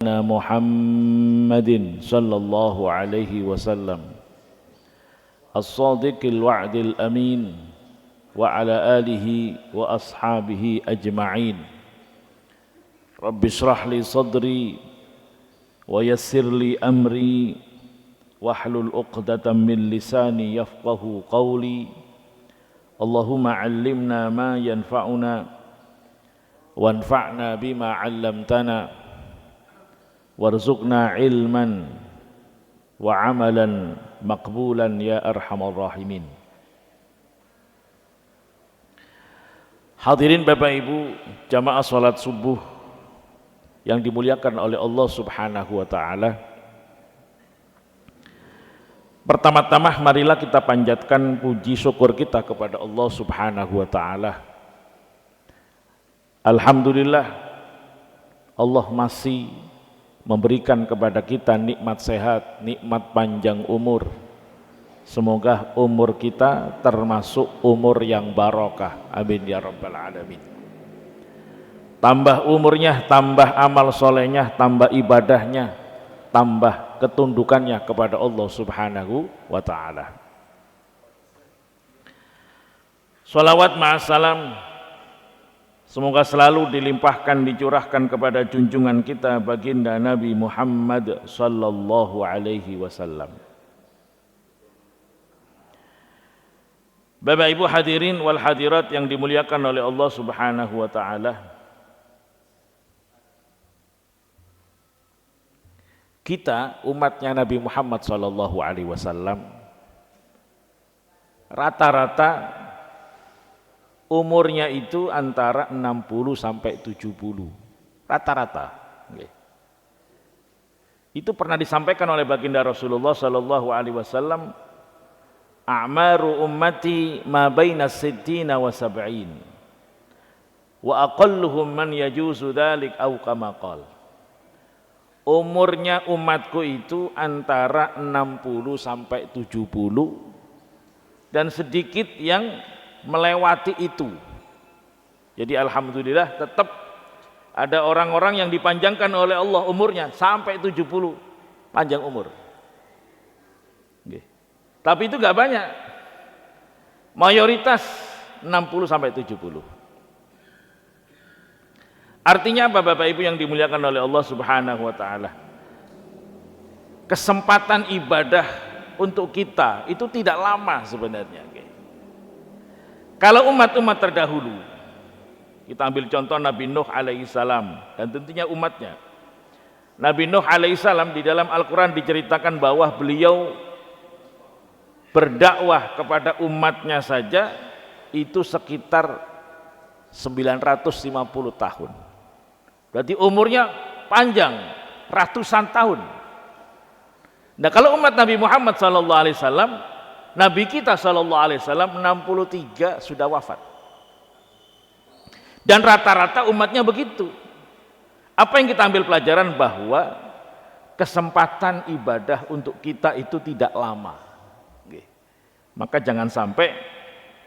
محمد صلى الله عليه وسلم الصادق الوعد الأمين وعلى آله وأصحابه أجمعين رب اشرح لي صدري ويسر لي أمري واحلل عقدة من لساني يفقه قولي اللهم علمنا ما ينفعنا وانفعنا بما علمتنا warzuqna ilman wa amalan maqbulan ya arhamar rahimin. Hadirin Bapak Ibu jamaah salat subuh yang dimuliakan oleh Allah Subhanahu wa taala. Pertama-tama marilah kita panjatkan puji syukur kita kepada Allah Subhanahu wa taala. Alhamdulillah Allah masih memberikan kepada kita nikmat sehat, nikmat panjang umur. Semoga umur kita termasuk umur yang barokah. Amin ya rabbal alamin. Tambah umurnya, tambah amal solehnya, tambah ibadahnya, tambah ketundukannya kepada Allah Subhanahu wa ta'ala. Salawat ma'assalam semoga selalu dilimpahkan, dicurahkan kepada junjungan kita baginda Nabi Muhammad sallallahu alaihi wasallam. Bapak Ibu hadirin wal hadirat yang dimuliakan oleh Allah Subhanahu wa taala. Kita umatnya Nabi Muhammad sallallahu alaihi wasallam rata-rata umurnya itu antara 60 sampai 70 rata-rata. Itu pernah disampaikan oleh baginda Rasulullah sallallahu alaihi wasallam, a'maru ummati ma baina sittina wa sab'in wa aqalluhum man yajuzu dzalik au kama qala. Umurnya umatku itu antara 60 sampai 70 dan sedikit yang melewati itu. Jadi alhamdulillah tetap ada orang-orang yang dipanjangkan oleh Allah umurnya sampai 70 panjang umur. Tapi itu gak banyak. Mayoritas 60 sampai 70. Artinya apa Bapak Ibu yang dimuliakan oleh Allah Subhanahu wa taala? Kesempatan ibadah untuk kita itu tidak lama sebenarnya. Kalau umat-umat terdahulu, kita ambil contoh Nabi Nuh alaihissalam dan tentunya umatnya. Nabi Nuh alaihissalam di dalam Al-Quran diceritakan bahwa beliau berdakwah kepada umatnya saja itu sekitar 950 tahun. Berarti umurnya panjang, ratusan tahun. Nah kalau umat Nabi Muhammad SAW, Nabi kita SAW 63 sudah wafat. Dan rata-rata umatnya begitu. Apa yang kita ambil pelajaran bahwa kesempatan ibadah untuk kita itu tidak lama. Maka jangan sampai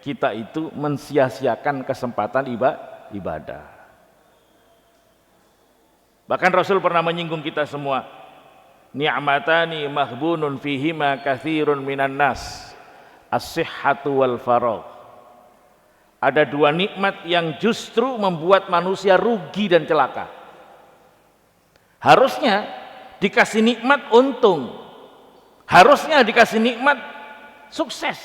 kita itu mensia-siakan kesempatan ibadah. Bahkan Rasul pernah menyinggung kita semua. Ni'matani mahbunun fihima katsirun minan nas, as-sihhatu wal faragh. Ada dua nikmat yang justru membuat manusia rugi dan celaka. Harusnya dikasih nikmat untung, harusnya dikasih nikmat sukses,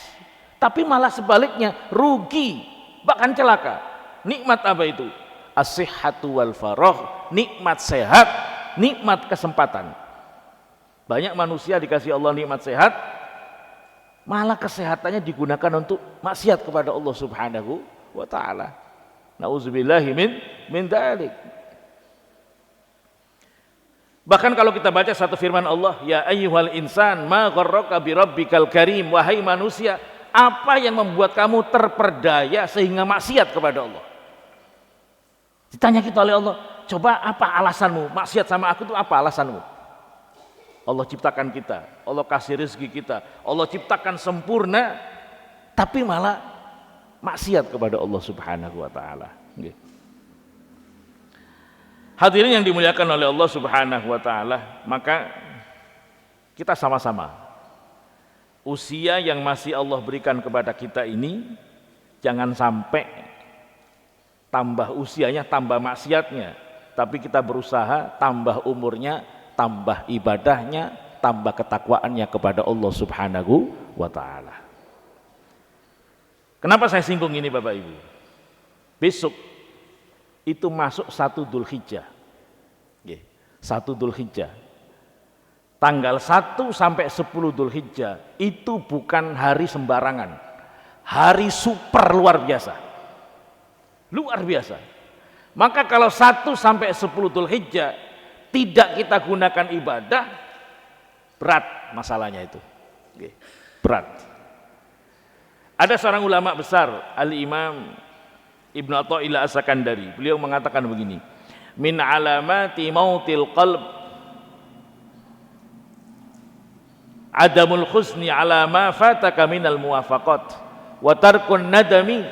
tapi malah sebaliknya rugi bahkan celaka. Nikmat apa itu? As-sihhatu wal faragh, nikmat sehat, nikmat kesempatan. Banyak manusia dikasih Allah nikmat sehat, malah kesehatannya digunakan untuk maksiat kepada Allah Subhanahu wa taala. Nauzubillahi min dzalik. Bahkan kalau kita baca satu firman Allah, ya ayyuhal insan ma gharraka bi rabbikal karim, wahai manusia, apa yang membuat kamu terperdaya sehingga maksiat kepada Allah? Ditanya kita oleh Allah, coba apa alasanmu maksiat sama aku itu, apa alasanmu? Allah ciptakan kita, Allah kasih rezeki kita, Allah ciptakan sempurna, tapi malah maksiat kepada Allah Subhanahu wa taala. Hadirin yang dimuliakan oleh Allah Subhanahu wa taala, maka kita sama-sama usia yang masih Allah berikan kepada kita ini jangan sampai tambah usianya, tambah maksiatnya, tapi kita berusaha tambah umurnya, tambah ibadahnya, tambah ketakwaannya kepada Allah Subhanahu wa taala. Kenapa saya singgung ini Bapak Ibu? Besok itu masuk 1 Dzulhijjah. 1 Dzulhijjah. Tanggal 1 sampai 10 Dzulhijjah itu bukan hari sembarangan. Hari super luar biasa. Luar biasa. Maka kalau 1 sampai 10 Dzulhijjah tidak kita gunakan ibadah, berat masalahnya itu. Berat. Ada seorang ulama besar, Al-Imam Ibnu Athaillah As-Sakandari. Beliau mengatakan begini, min alamati mautil qalb adamul khusni ala ma fataka minal muwafaqat wa tarkun nadami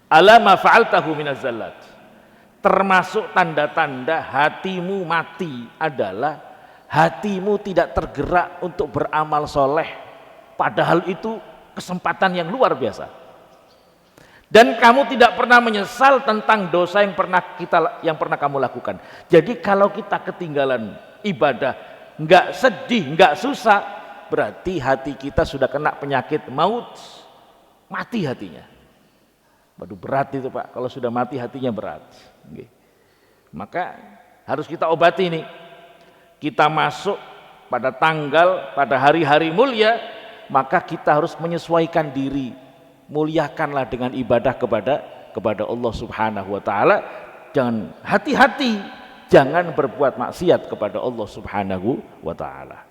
ala ma fa'altahu minaz zallat. Termasuk tanda-tanda hatimu mati adalah hatimu tidak tergerak untuk beramal soleh, padahal itu kesempatan yang luar biasa. Dan kamu tidak pernah menyesal tentang dosa yang pernah kamu lakukan. Jadi kalau kita ketinggalan ibadah, nggak sedih, nggak susah, berarti hati kita sudah kena penyakit maut, mati hatinya. Waduh, berat itu Pak, kalau sudah mati hatinya berat. Maka harus kita obati nih. Kita masuk pada tanggal, pada hari-hari mulia, maka kita harus menyesuaikan diri, muliakanlah dengan ibadah kepada Allah Subhanahu wa taala. Jangan hati-hati, jangan berbuat maksiat kepada Allah Subhanahu wa taala.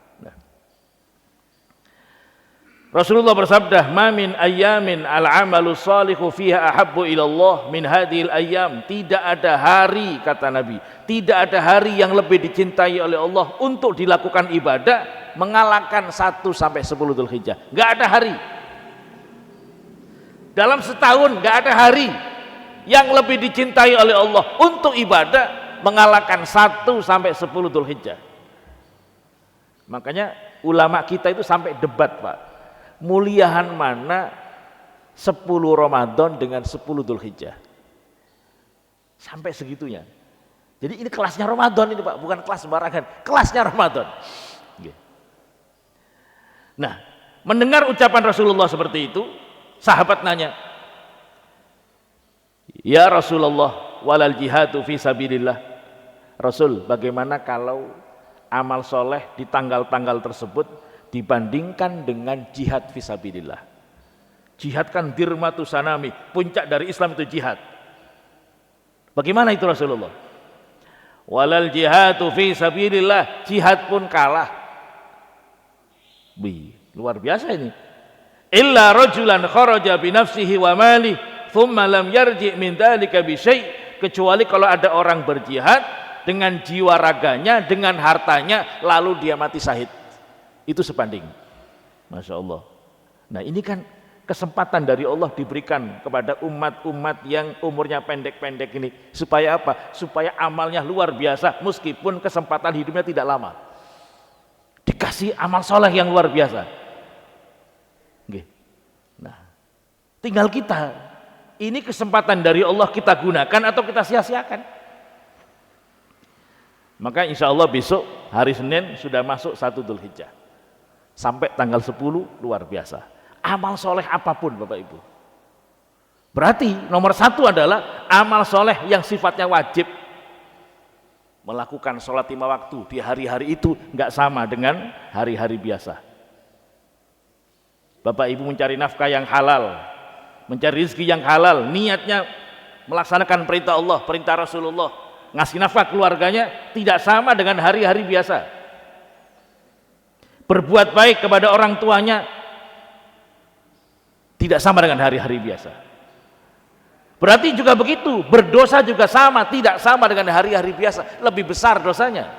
Rasulullah bersabda, "Ma min ayyamin al-amalu shalihu fiha ahabbu ila Allah min hadhil ayyam." Tidak ada hari, kata Nabi, tidak ada hari yang lebih dicintai oleh Allah untuk dilakukan ibadah mengalahkan 1 sampai 10 Dzulhijjah. Enggak ada hari. Dalam setahun enggak ada hari yang lebih dicintai oleh Allah untuk ibadah mengalahkan 1 sampai 10 Dzulhijjah. Makanya ulama kita itu sampai debat, Pak. Muliahan mana 10 Ramadan dengan 10 Dzulhijjah? Sampai segitunya. Jadi ini kelasnya Ramadan ini Pak, bukan kelas sembarangan, kelasnya Ramadan. Nah, mendengar ucapan Rasulullah seperti itu, sahabat nanya, "Ya Rasulullah, walal jihadu fi sabilillah." Rasul, bagaimana kalau amal soleh di tanggal-tanggal tersebut dibandingkan dengan jihad fisabilillah? Jihad kan dirmatu sanami, puncak dari Islam itu jihad. Bagaimana itu Rasulullah? Walal jihadu fisabilillah, jihad pun kalah. Luar biasa ini. Illa rajulan kharaja bi nafsihi wa mali thumma lam yarji' min dzalika bi syai', kecuali kalau ada orang berjihad dengan jiwa raganya, dengan hartanya, lalu dia mati syahid. Itu sebanding. Masya Allah. Nah ini kan kesempatan dari Allah diberikan kepada umat-umat yang umurnya pendek-pendek ini. Supaya apa? Supaya amalnya luar biasa meskipun kesempatan hidupnya tidak lama. Dikasih amal soleh yang luar biasa. Nah, tinggal kita. Ini kesempatan dari Allah kita gunakan atau kita sia-siakan. Maka insya Allah besok hari Senin sudah masuk 1 Dzulhijjah. Sampai tanggal 10 luar biasa. Amal soleh apapun Bapak Ibu. Berarti nomor 1 adalah amal soleh yang sifatnya wajib. Melakukan sholat 5 waktu di hari-hari itu nggak sama dengan hari-hari biasa. Bapak Ibu mencari nafkah yang halal, mencari rezeki yang halal, niatnya melaksanakan perintah Allah, perintah Rasulullah, ngasih nafkah keluarganya tidak sama dengan hari-hari biasa. Berbuat baik kepada orang tuanya tidak sama dengan hari-hari biasa. Berarti juga begitu, berdosa juga sama, tidak sama dengan hari-hari biasa, lebih besar dosanya.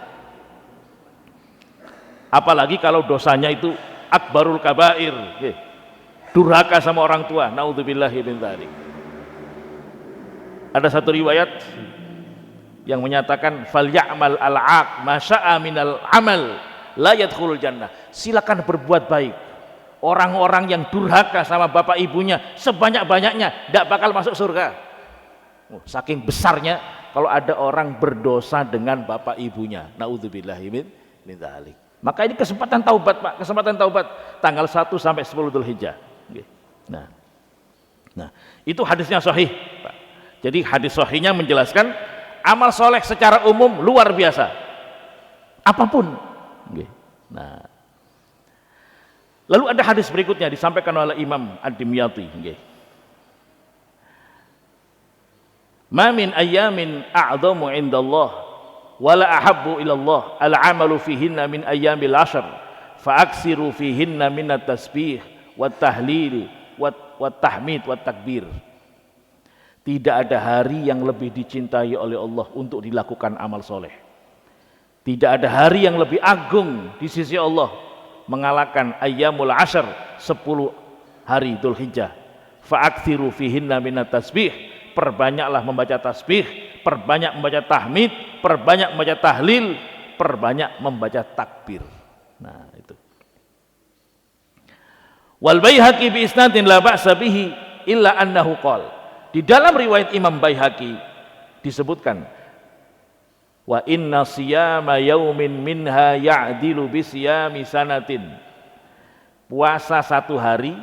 Apalagi kalau dosanya itu akbarul kabair, durhaka sama orang tua, naudzubillahi min dzalik. Ada satu riwayat yang menyatakan fal ya'mal al-'aq ma syaa minal amal la yadkhulul jannah. Silakan berbuat baik. Orang-orang yang durhaka sama bapak ibunya sebanyak-banyaknya tidak bakal masuk surga. Saking besarnya kalau ada orang berdosa dengan bapak ibunya. Naudzubillahi min dzalik. Maka ini kesempatan taubat, Pak, kesempatan taubat tanggal 1 sampai 10 Dzulhijjah. Nah, itu hadisnya sahih, Pak. Jadi hadis sahihnya menjelaskan amal soleh secara umum luar biasa. Apapun. Nah, lalu ada hadis berikutnya disampaikan oleh Imam Ad-Dimyati. Ma min ayyamin a'dhamu 'indallah wala ahabbu ilallah al-'amalu fihinna min ayyamil 'ashr fa'aksiru fihinna minat tasbih wat tahlil wat tahmid wat takbir. Tidak ada hari yang lebih dicintai oleh Allah untuk dilakukan amal soleh. Tidak ada hari yang lebih agung di sisi Allah mengalahkan ayyamul 'ashr, 10 hari Dzulhijjah. Fa'aksiru fihinna minat tasbih, perbanyaklah membaca tasbih, perbanyak membaca tahmid, perbanyak membaca tahlil, perbanyak membaca takbir. Nah, itu. Wal Baihaqi bi isnadin la ba'sa bihi illa annahu qala. Di dalam riwayat Imam Baihaqi disebutkan wa inna siyama yaumin minha ya'dilu bi siyami sanatin. Puasa 1 hari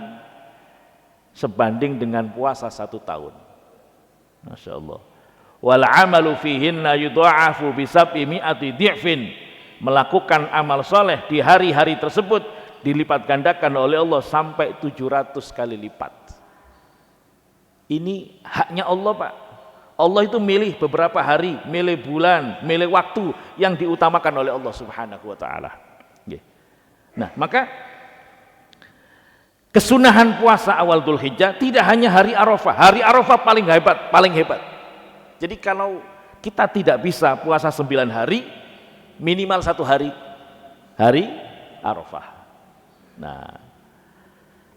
sebanding dengan puasa 1 tahun. Masya Allah. Wal amalu fihinna yudha'afu bi sab'i mi'ati dhi'fin. Melakukan amal soleh di hari-hari tersebut dilipat gandakan oleh Allah sampai 700 kali lipat. Ini haknya Allah, Pak. Allah itu milih beberapa hari, milih bulan, milih waktu yang diutamakan oleh Allah Subhanahu wa taala. Nah, maka kesunahan puasa awal Dzulhijjah tidak hanya hari Arafah. Hari Arafah paling hebat. Jadi kalau kita tidak bisa puasa 9 hari, minimal 1 hari Arafah. Nah,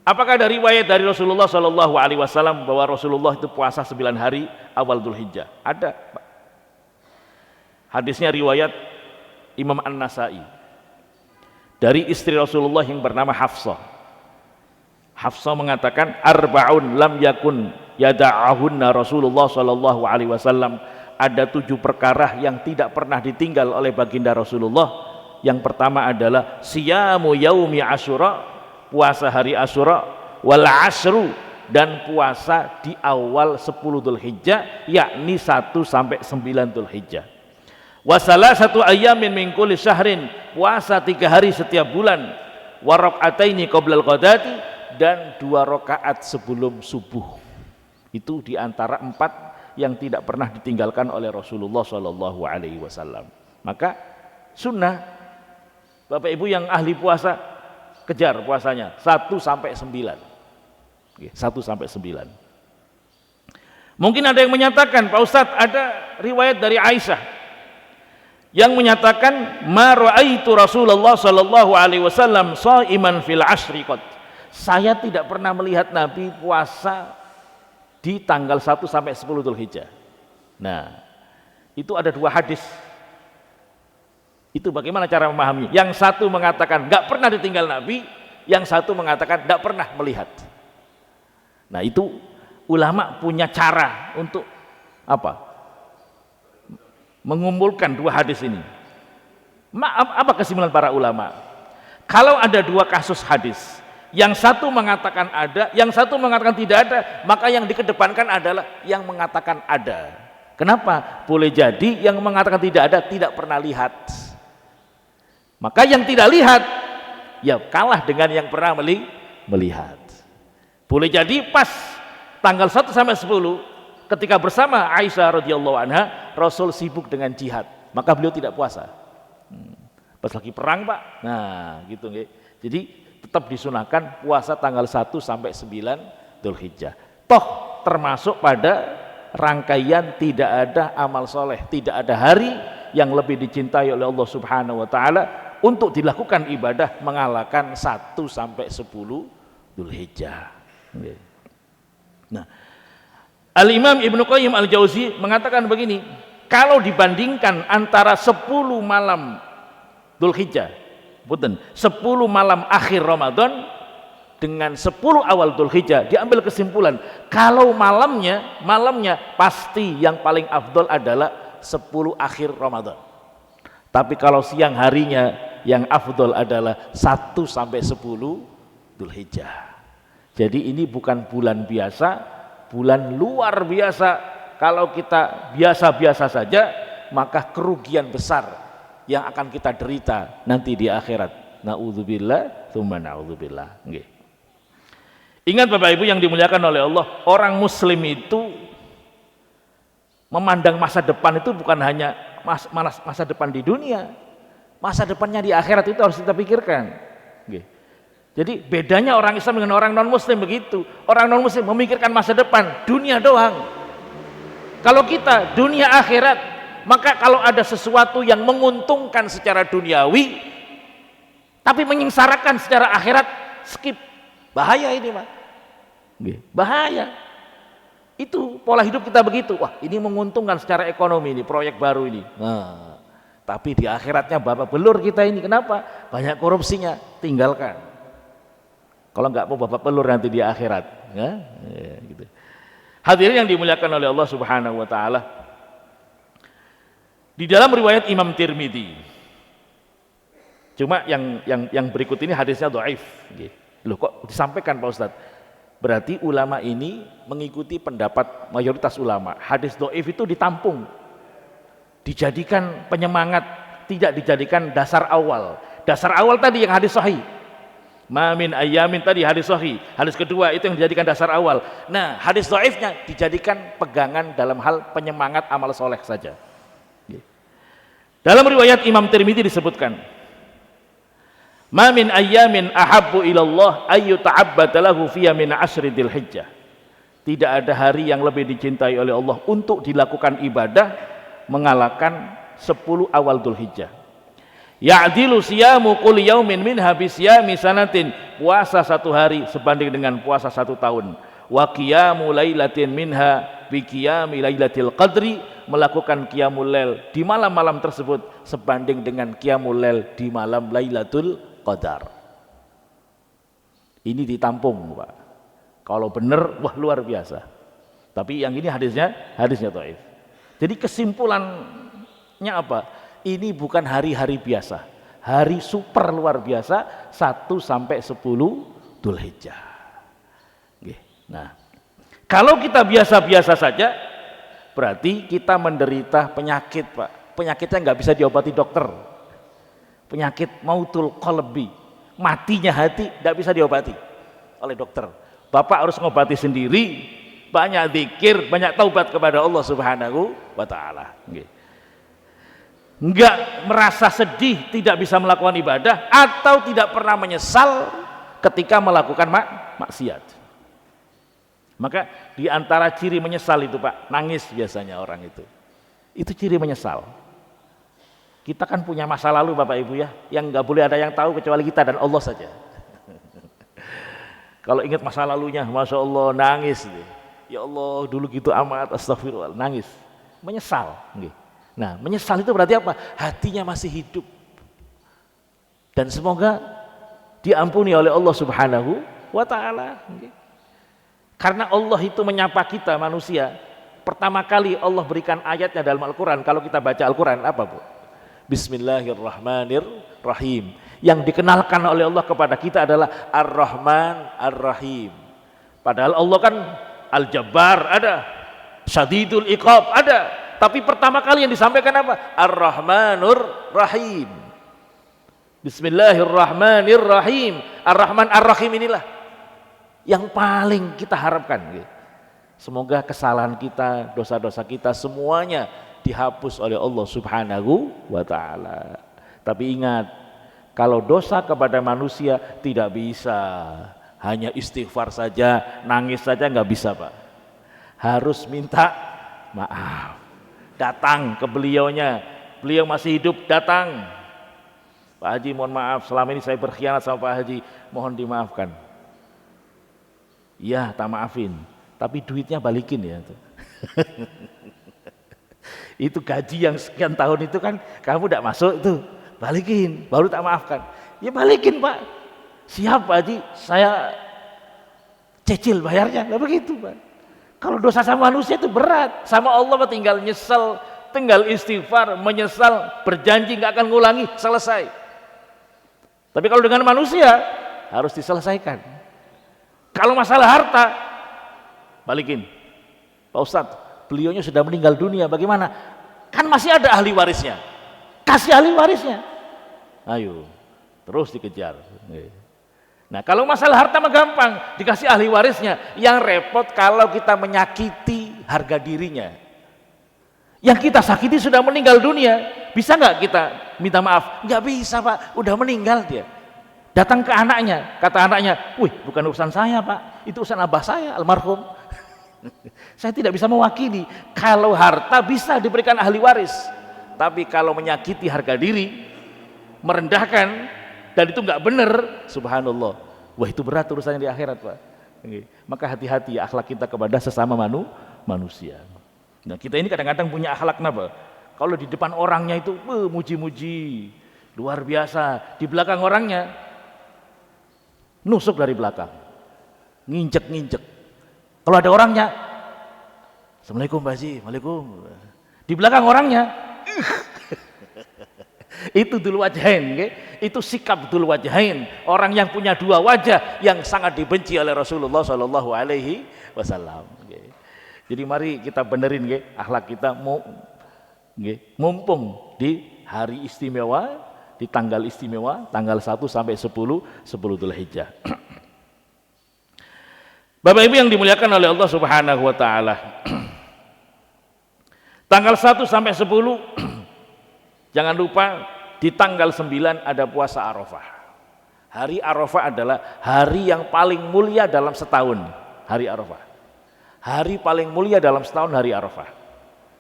apakah ada riwayat dari Rasulullah Shallallahu Alaihi Wasallam bahwa Rasulullah itu puasa 9 hari awal Dzulhijjah? Ada, Pak. Hadisnya riwayat Imam An-Nasai dari istri Rasulullah yang bernama Hafsah. Hafsah mengatakan arba'un lam yakun yada'ahunna Rasulullah Shallallahu Alaihi Wasallam. Ada 7 perkara yang tidak pernah ditinggal oleh baginda Rasulullah. Yang pertama adalah siyamu yaumi Asyura, puasa hari Asyura, wal ashru, dan puasa di awal 10 Dzulhijjah, yakni 1 sampai 9 Dzulhijjah. Wa salasatu ayyamin min kulli syahrin, puasa 3 hari setiap bulan, wa raq'ataini qoblal qadati, dan 2 rakaat sebelum subuh. Itu di antara 4 yang tidak pernah ditinggalkan oleh Rasulullah Shallallahu Alaihi Wasallam. Maka sunnah, Bapak Ibu yang ahli puasa, kejar puasanya 1 sampai 9. 1 sampai 9. Mungkin ada yang menyatakan, Pak Ustadz, ada riwayat dari Aisyah yang menyatakan ma ra'aitu Rasulullah Shallallahu Alaihi Wasallam shaiman fil ashri qad. Saya tidak pernah melihat Nabi puasa di tanggal 1 sampai 10 Dzulhijjah. Nah, itu ada 2 hadis. Itu bagaimana cara memahami? Yang satu mengatakan nggak pernah ditinggal Nabi, yang satu mengatakan nggak pernah melihat. Nah, itu ulama punya cara untuk apa? Mengumpulkan 2 hadis ini. Apa kesimpulan para ulama? Kalau ada 2 kasus hadis, yang satu mengatakan ada, yang satu mengatakan tidak ada, maka yang dikedepankan adalah yang mengatakan ada. Kenapa? Boleh jadi yang mengatakan tidak ada tidak pernah lihat. Maka yang tidak lihat ya kalah dengan yang pernah melihat. Boleh jadi pas tanggal 1 sampai 10 ketika bersama Aisyah radhiyallahu anha, Rasul sibuk dengan jihad, maka beliau tidak puasa. Pas lagi perang, Pak. Nah, gitu nggih. Jadi tetap disunahkan puasa tanggal 1 sampai 9 Dzulhijjah. Toh termasuk pada rangkaian tidak ada amal soleh, tidak ada hari yang lebih dicintai oleh Allah Subhanahu wa taala untuk dilakukan ibadah mengalahkan 1 sampai 10 Dzulhijjah. Nah, Al-Imam Ibnu Qayyim Al-Jauzi mengatakan begini, Kalau dibandingkan antara 10 malam Dzulhijjah, 10 malam akhir Ramadan dengan 10 awal Dzulhijjah, diambil kesimpulan kalau malamnya pasti yang paling afdol adalah 10 akhir Ramadan. Tapi kalau siang harinya yang afdol adalah 1 sampai 10 Dzulhijjah. Jadi ini bukan bulan biasa, bulan luar biasa. Kalau kita biasa-biasa saja, maka kerugian besar yang akan kita derita nanti di akhirat. Na'udzubillah, tsumma na'udzubillah. Nggih. Ingat Bapak Ibu yang dimuliakan oleh Allah, orang muslim itu memandang masa depan itu bukan hanya masa depan di dunia, masa depannya di akhirat itu harus kita pikirkan. Nggih. Jadi bedanya orang Islam dengan orang non muslim begitu. Orang non muslim memikirkan masa depan, dunia doang. Kalau kita dunia akhirat, maka kalau ada sesuatu yang menguntungkan secara duniawi tapi menyengsarakan secara akhirat, skip. Bahaya ini, Pak. Bahaya. Itu pola hidup kita begitu. Wah, ini menguntungkan secara ekonomi ini, proyek baru ini. Nah, tapi di akhiratnya babak belur kita ini. Kenapa? Banyak korupsinya. Tinggalkan. Kalau nggak mau babak belur nanti di akhirat, ya, gitu. Hadirin yang dimuliakan oleh Allah Subhanahu wa taala. Di dalam riwayat Imam Tirmidzi. Cuma yang berikut ini hadisnya dhaif. Loh, kok disampaikan Pak Ustadz? Berarti ulama ini mengikuti pendapat mayoritas ulama. Hadis dhaif itu ditampung. Dijadikan penyemangat, tidak dijadikan dasar awal. Dasar awal tadi yang hadis sahih. Mamin ayamin tadi hadis sahih. Hadis kedua itu yang dijadikan dasar awal. Nah, hadis dhaifnya dijadikan pegangan dalam hal penyemangat amal soleh saja. Dalam riwayat Imam Tirmidzi disebutkan, Mamin ayamin ahabbu ilallah ayyu ta'abbada lahu fiyya min ashri Dzulhijjah. Tidak ada hari yang lebih dicintai oleh Allah untuk dilakukan ibadah mengalahkan 10 awal Dzulhijjah. Ya'dilu siyamu kulli yaumin minha bisyami sanatin, puasa 1 hari sebanding dengan puasa 1 tahun. Wa qiyamu lailatin minha bi qiyami lailatil qadri, melakukan qiyamul lail di malam-malam tersebut sebanding dengan qiyamul lail di malam Lailatul Qadar. Ini ditampung, Pak. Kalau benar, wah luar biasa. Tapi yang ini hadisnya dhaif. Jadi kesimpulannya apa? Ini bukan hari-hari biasa, hari super luar biasa 1 sampai 10 Dzulhijjah. Nah, kalau kita biasa-biasa saja, berarti kita menderita penyakit, Pak. Penyakitnya nggak bisa diobati dokter. Penyakit mautul qalbi, matinya hati, nggak bisa diobati oleh dokter. Bapak harus ngobati sendiri, banyak zikir, banyak taubat kepada Allah Subhanahu wa taala. Enggak merasa sedih tidak bisa melakukan ibadah atau tidak pernah menyesal ketika melakukan maksiat. Maka di antara ciri menyesal itu, Pak, nangis biasanya orang itu. Itu ciri menyesal. Kita kan punya masa lalu Bapak Ibu ya, yang enggak boleh ada yang tahu kecuali kita dan Allah saja. Kalau ingat masa lalunya, Masya Allah, nangis. Ya Allah, dulu gitu amat, astagfirullah, nangis. Menyesal. Nah, menyesal itu berarti apa? Hatinya masih hidup. Dan semoga diampuni oleh Allah Subhanahu wa taala. Karena Allah itu menyapa kita manusia. Pertama kali Allah berikan ayatnya dalam Al-Qur'an. Kalau kita baca Al-Qur'an apa, Bu? Bismillahirrahmanirrahim. Yang dikenalkan oleh Allah kepada kita adalah Ar-Rahman Ar-Rahim. Padahal Allah kan Al-Jabbar ada, Syadidul Iqab ada. Tapi pertama kali yang disampaikan apa? Ar-Rahmanur Rahim. Bismillahirrahmanirrahim. Ar-Rahman Ar-Rahim inilah yang paling kita harapkan. Semoga kesalahan kita, dosa-dosa kita semuanya dihapus oleh Allah Subhanahu wa taala. Tapi ingat, kalau dosa kepada manusia tidak bisa hanya istighfar saja, nangis saja nggak bisa, Pak. Harus minta maaf. Datang ke beliaunya, beliau masih hidup, datang. Pak Haji, mohon maaf, selama ini saya berkhianat sama Pak Haji, mohon dimaafkan. Iya, tak maafin, tapi duitnya balikin ya. Itu gaji yang sekian tahun itu kan kamu tidak masuk itu, balikin, baru tak maafkan. Ya balikin Pak, siap Pak Haji, saya cicil bayarnya, nggak begitu Pak. Kalau dosa sama manusia itu berat, sama Allah tinggal nyesel, tinggal istighfar, menyesal, berjanji nggak akan ngulangi, selesai. Tapi kalau dengan manusia harus diselesaikan. Kalau masalah harta, balikin. Pak Ustadz, beliaunya sudah meninggal dunia, bagaimana? Kan masih ada ahli warisnya, kasih ahli warisnya. Ayo, terus dikejar. Nah, kalau masalah harta mah gampang, dikasih ahli warisnya. Yang repot kalau kita menyakiti harga dirinya. Yang kita sakiti sudah meninggal dunia, bisa nggak kita minta maaf? Nggak bisa Pak, udah meninggal dia. Datang ke anaknya, kata anaknya, wih bukan urusan saya Pak, itu urusan abah saya almarhum. Saya tidak bisa mewakili. Kalau harta bisa diberikan ahli waris, tapi kalau menyakiti harga diri, merendahkan, dan itu nggak benar, subhanallah, wah itu berat urusannya di akhirat Pak. Maka hati-hati akhlak kita kepada sesama manusia. Nah kita ini kadang-kadang punya akhlak apa? Kalau di depan orangnya itu muji-muji, luar biasa, di belakang orangnya nusuk dari belakang, nginjek-nginjek. Kalau ada orangnya, Assalamualaikum Pak Haji, Waalaikum. Di belakang orangnya, itu dulu wajahin, itu sikap dulu wajahin. Orang yang punya dua wajah yang sangat dibenci oleh Rasulullah Shallallahu Alaihi Wasallam. Jadi mari kita benerin akhlak kita, mumpung di hari istimewa, di tanggal istimewa, tanggal 1 sampai 10 Dzulhijjah. Bapak Ibu yang dimuliakan oleh Allah Subhanahu wa taala. Tanggal 1 sampai 10 jangan lupa di tanggal 9 ada puasa Arafah. Hari Arafah adalah hari yang paling mulia dalam setahun, hari Arafah. Hari paling mulia dalam setahun hari Arafah.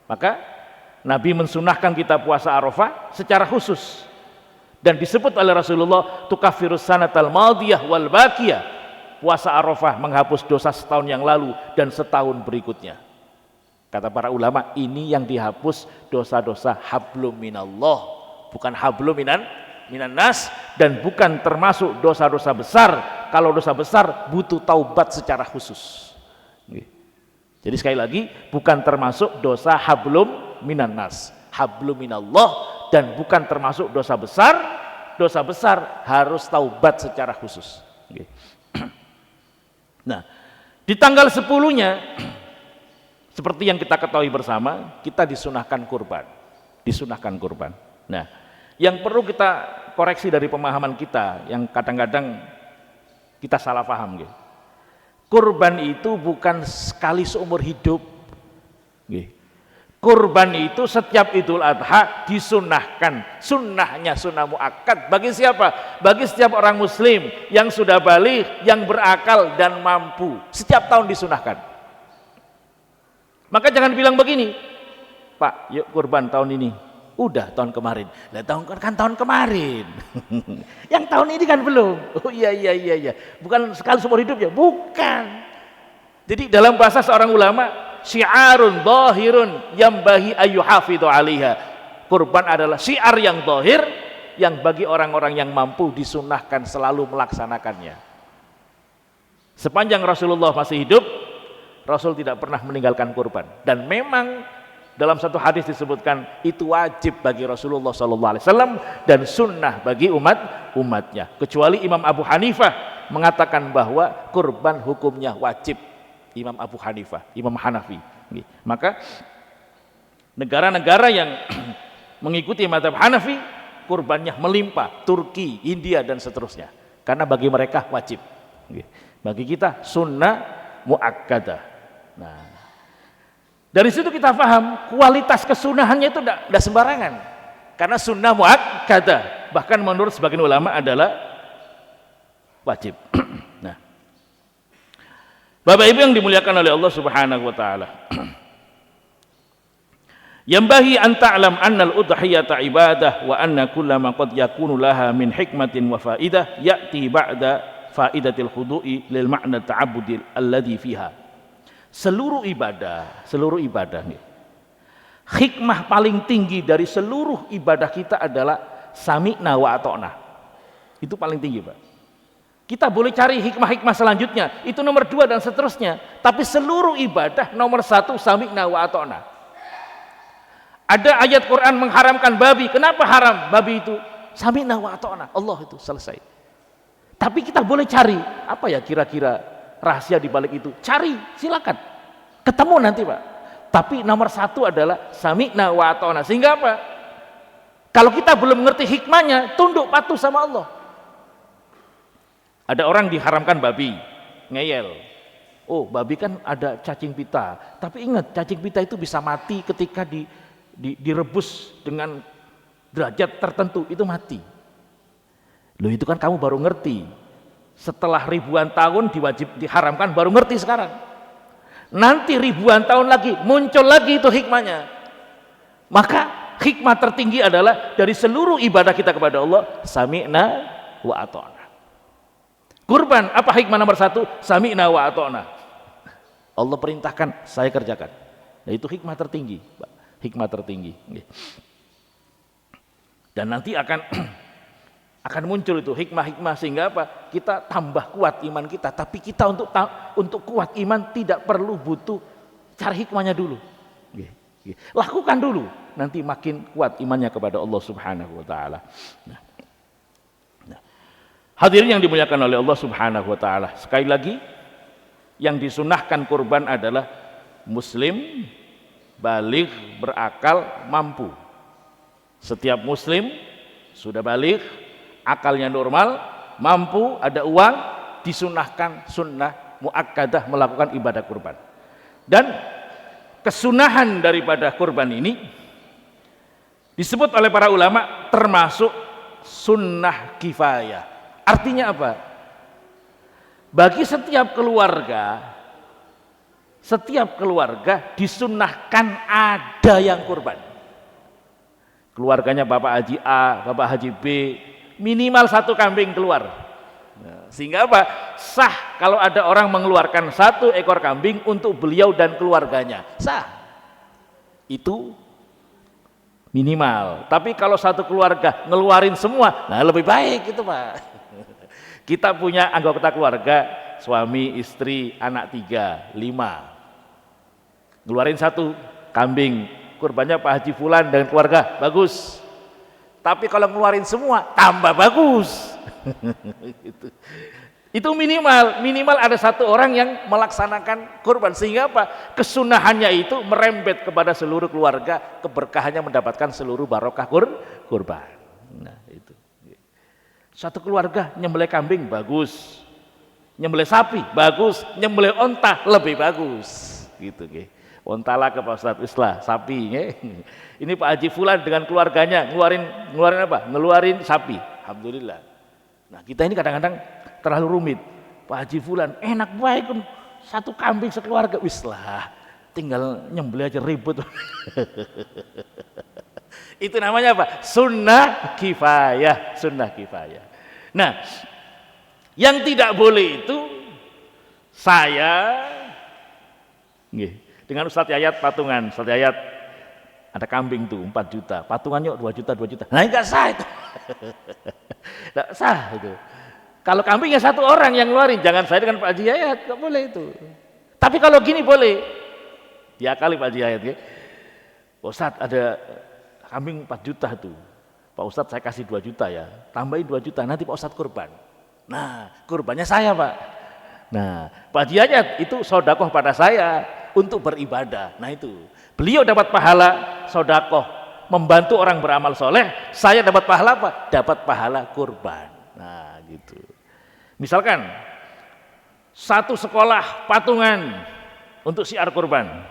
Maka Nabi mensunahkan kita puasa Arafah secara khusus. Dan disebut oleh Rasulullah tukaffirus sanatal madiyah wal baqiyah. Puasa Arafah menghapus dosa setahun yang lalu dan setahun berikutnya. Kata para ulama, ini yang dihapus dosa-dosa hablum minallah, bukan hablum minan nas, dan bukan termasuk dosa-dosa besar. Kalau dosa besar butuh taubat secara khusus. Jadi sekali lagi, bukan termasuk dosa hablum minan nas, hablum minallah, dan bukan termasuk dosa besar. Dosa besar harus taubat secara khusus. Nah, di tanggal 10-nya seperti yang kita ketahui bersama, kita disunahkan kurban. Disunahkan kurban. Nah, yang perlu kita koreksi dari pemahaman kita yang kadang-kadang kita salah paham. Kurban itu bukan sekali seumur hidup. Kurban itu setiap Idul Adha disunahkan. Sunnahnya sunnah muakkad. Bagi siapa? Bagi setiap orang muslim yang sudah baligh, yang berakal dan mampu. Setiap tahun disunahkan. Maka jangan bilang begini, Pak, yuk kurban tahun ini. Udah tahun kemarin. Lah tahun kemarin. Yang tahun ini kan belum. Oh iya. Bukan sekali seumur hidup ya? Bukan. Jadi dalam bahasa seorang ulama, syiarun dhahirun yambahi ayyuhafidhu 'alaiha. Kurban adalah syiar yang zahir yang bagi orang-orang yang mampu disunahkan selalu melaksanakannya. Sepanjang Rasulullah masih hidup, Rasul tidak pernah meninggalkan kurban. Dan memang dalam satu hadis disebutkan itu wajib bagi Rasulullah SAW dan sunnah bagi umatnya. Kecuali Imam Abu Hanifah mengatakan bahwa kurban hukumnya wajib. Imam Abu Hanifah, Imam Hanafi. Maka negara-negara yang mengikuti mazhab Hanafi kurbannya melimpah, Turki, India dan seterusnya. Karena bagi mereka wajib. Bagi kita sunnah muakkadah. Nah, dari situ kita paham kualitas kesunahannya itu tidak sembarangan. Karena sunnah muakkadah bahkan menurut sebagian ulama adalah wajib. Nah, Bapak Ibu yang dimuliakan oleh Allah Subhanahu wa taala. Yambahi an ta'lam anna al-udhiyata ibadah wa anna kullama qad yakunu laha min hikmatin wa faidah ya'ti ba'da faidatil khudu'i lil ma'na ta'abbudi alladhi fiha. Seluruh ibadah nih Hikmah paling tinggi dari seluruh ibadah kita adalah sami'na wa ata'na. Itu paling tinggi, Pak. Kita boleh cari hikmah-hikmah selanjutnya, itu nomor 2 dan seterusnya. Tapi seluruh ibadah nomor 1 sami'na wa ata'na. Ada ayat Quran mengharamkan babi. Kenapa haram babi itu? Sami'na wa ata'na. Allah itu selesai. Tapi kita boleh cari, apa ya kira-kira rahasia di balik itu? Cari, silakan. Ketemu nanti, Pak. Tapi nomor 1 adalah sami'na wa ata'na. Sehingga apa? Kalau kita belum mengerti hikmahnya, tunduk patuh sama Allah. Ada orang diharamkan babi, ngeyel. Oh, babi kan ada cacing pita. Tapi ingat, cacing pita itu bisa mati ketika direbus dengan derajat tertentu, itu mati. Loh, itu kan kamu baru ngerti. Setelah ribuan tahun diharamkan, baru ngerti sekarang. Nanti ribuan tahun lagi muncul lagi itu hikmahnya. Maka hikmah tertinggi adalah dari seluruh ibadah kita kepada Allah, sami'na wa ata'na. Kurban, apa hikmah nomor 1? Sami'na wa ata'na. Allah perintahkan, saya kerjakan. Nah, itu hikmah tertinggi, Pak. Hikmah tertinggi. Dan nanti akan muncul itu hikmah-hikmah, sehingga apa? Kita tambah kuat iman kita. Tapi kita untuk kuat iman tidak perlu butuh cari hikmahnya dulu. Lakukan dulu, nanti makin kuat imannya kepada Allah Subhanahu wa taala. Hadirin yang dimuliakan oleh Allah Subhanahu wa taala. Sekali lagi, yang disunahkan kurban adalah muslim, baligh, berakal, mampu. Setiap muslim sudah baligh, akalnya normal, mampu, ada uang, disunahkan sunnah muakkadah melakukan ibadah kurban. Dan kesunahan daripada kurban ini disebut oleh para ulama termasuk sunnah kifayah. Artinya apa? Bagi setiap keluarga disunnahkan ada yang kurban. Keluarganya Bapak Haji A, Bapak Haji B, minimal 1 kambing keluar. Sehingga apa? Sah kalau ada orang mengeluarkan 1 ekor kambing untuk beliau dan keluarganya. Sah. Itu minimal. Tapi kalau satu keluarga ngeluarin semua, nah lebih baik itu, Pak. Kita punya anggota keluarga, suami, istri, anak 3, 5. Ngeluarin 1 kambing, kurbannya Pak Haji Fulan dan keluarga, bagus. Tapi kalau ngeluarin semua, tambah bagus. Itu minimal ada 1 orang yang melaksanakan kurban, sehingga apa? Kesunahannya itu merembet kepada seluruh keluarga, keberkahannya mendapatkan seluruh barokah kurban. Nah, itu. 1 keluarga nyembelih kambing bagus, nyembelih sapi bagus, nyembelih onta lebih bagus, gitu. Onta lah ke Pak Ustadz Islah, sapi. Ini Pak Haji Fulan dengan keluarganya ngeluarin apa? Ngeluarin sapi. Alhamdulillah. Nah, kita ini kadang-kadang terlalu rumit. Pak Haji Fulan enak baik 1 kambing sekeluarga, wis lah, tinggal nyembelih aja ribut. Itu namanya apa? Sunnah kifayah, sunnah kifayah. Nah, yang tidak boleh itu saya dengan Ustadz Yayat patungan. Ustadz Yayat ada kambing tuh 4 juta, patungan yuk 2 juta. Nah, enggak sah itu. Enggak sah itu. Kalau kambingnya 1 orang yang ngeluarin, jangan saya dengan Pak Haji Yayat, enggak boleh itu. Tapi kalau gini boleh. Diakali Pak Haji Yayat ya. Ustadz ada kambing 4 juta tuh. Pak Ustadz saya kasih 2 juta ya. Tambahin 2 juta, nanti Pak Ustadz kurban. Nah, kurbannya saya, Pak. Nah, Pak Haji Yayat itu sedekah pada saya untuk beribadah. Nah, itu. Beliau dapat pahala sedekah membantu orang beramal soleh, saya dapat pahala apa? Dapat pahala kurban. Nah, gitu. Misalkan 1 sekolah patungan untuk syiar kurban.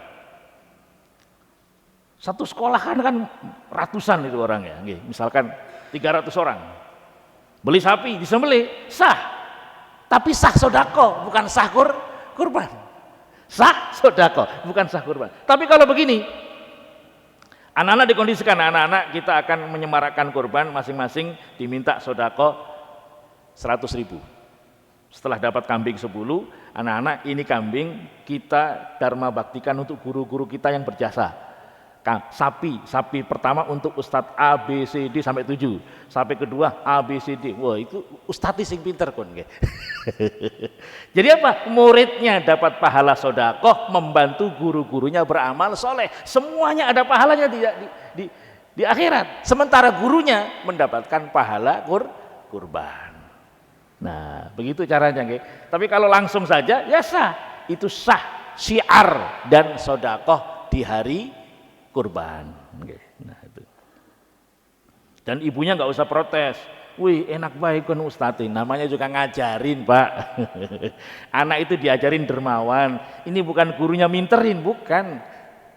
1 sekolah kan ratusan itu orang ya. Misalkan 300 orang. Beli sapi, disembelih, sah. Tapi sah sedekah, bukan sah kurban. Sah sedekah, bukan sah kurban. Tapi kalau begini, anak-anak dikondisikan, anak-anak kita akan menyemarakkan kurban, masing-masing diminta sedekah 100.000. Setelah dapat kambing 10, anak-anak ini kambing kita dharma baktikan untuk guru-guru kita yang berjasa. Sapi pertama untuk Ustadz A, B, C, D sampai 7. Sapi kedua A, B, C, D. Wah, itu Ustadz sing pinter kon. Jadi apa? Muridnya dapat pahala sedekah, membantu guru-gurunya beramal soleh. Semuanya ada pahalanya di akhirat. Sementara gurunya mendapatkan pahala kurban. Nah, begitu caranya. Tapi kalau langsung saja, ya sah. Itu sah syiar dan sedekah di hari kurban. Nah, itu. Dan ibunya nggak usah protes. Wih, enak baik kan Ustadz, namanya juga ngajarin, Pak. Anak itu diajarin dermawan. Ini bukan gurunya minterin, bukan.